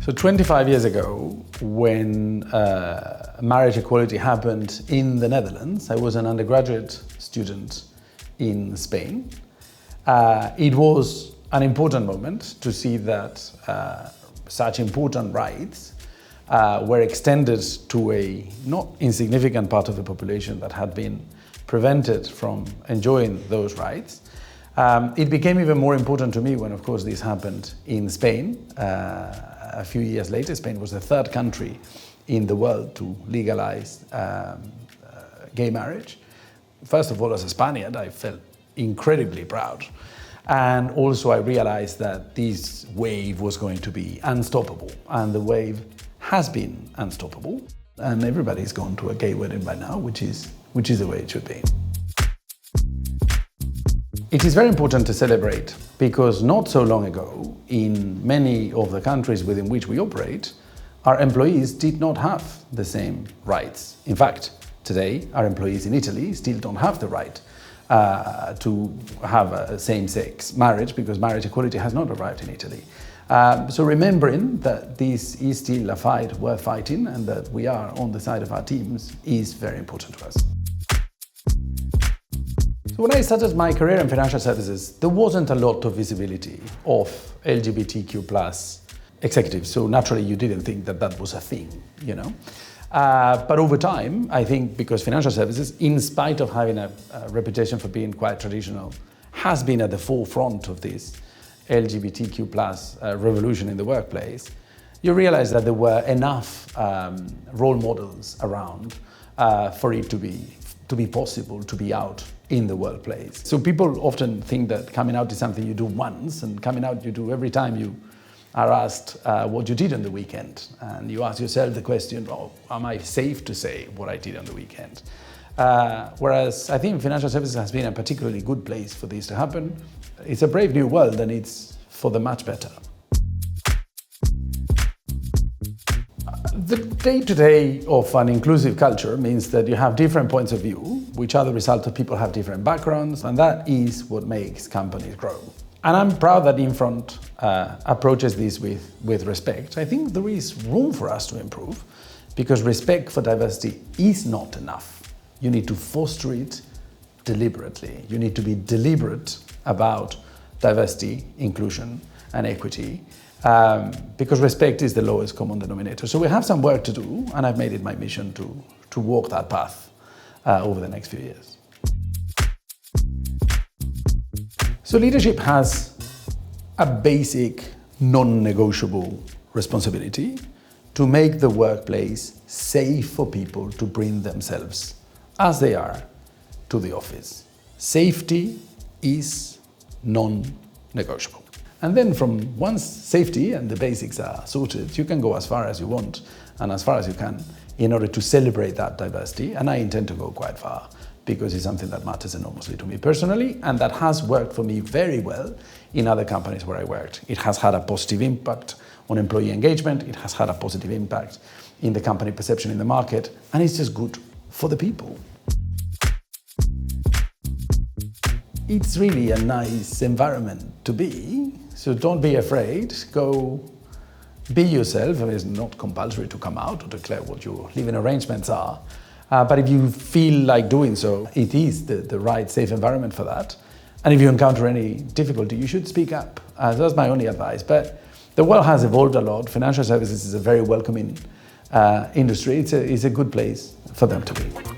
So 25 years ago, when marriage equality happened in the Netherlands, I was an undergraduate student in Spain. It was an important moment to see that such important rights were extended to a not insignificant part of the population that had been prevented from enjoying those rights. It became even more important to me when, of course, this happened in Spain. A few years later, Spain was the third country in the world to legalize gay marriage. First of all, as a Spaniard, I felt incredibly proud. And also I realized that this wave was going to be unstoppable. And the wave has been unstoppable. And everybody's gone to a gay wedding by now, which is the way it should be. It is very important to celebrate because not so long ago, in many of the countries within which we operate, our employees did not have the same rights. In fact, today, our employees in Italy still don't have the right to have a same-sex marriage because marriage equality has not arrived in Italy. So remembering that this is still a fight worth fighting and that we are on the side of our teams is very important to us. So when I started my career in financial services, there wasn't a lot of visibility of LGBTQ+ executives. So naturally, you didn't think that that was a thing, you know. But over time, I think because financial services, in spite of having a reputation for being quite traditional, has been at the forefront of this LGBTQ+ revolution in the workplace, you realize that there were enough role models around for it to be possible to be out in the workplace. So people often think that coming out is something you do once, and coming out you do every time you are asked what you did on the weekend. And you ask yourself the question, oh, am I safe to say what I did on the weekend? Whereas I think financial services has been a particularly good place for this to happen. It's a brave new world and it's for the much better. The day-to-day of an inclusive culture means that you have different points of view, which are the result of people have different backgrounds, and that is what makes companies grow. And I'm proud that Infront approaches this with respect. I think there is room for us to improve because respect for diversity is not enough. You need to foster it deliberately. You need to be deliberate about diversity, inclusion, and equity because respect is the lowest common denominator. So we have some work to do, and I've made it my mission to walk that path over the next few years. So leadership has a basic, non-negotiable responsibility to make the workplace safe for people to bring themselves as they are to the office. Safety is non-negotiable. And then from once safety and the basics are sorted, you can go as far as you want and as far as you can in order to celebrate that diversity. And I intend to go quite far, because it's something that matters enormously to me personally, and that has worked for me very well in other companies where I worked. It has had a positive impact on employee engagement, it has had a positive impact in the company perception in the market, and it's just good for the people. It's really a nice environment to be, so don't be afraid, go be yourself. I mean, it's not compulsory to come out or declare what your living arrangements are. But if you feel like doing so, it is the right, safe environment for that. And if you encounter any difficulty, you should speak up. That's my only advice. But the world has evolved a lot. Financial services is a very welcoming industry. It's a good place for them to be.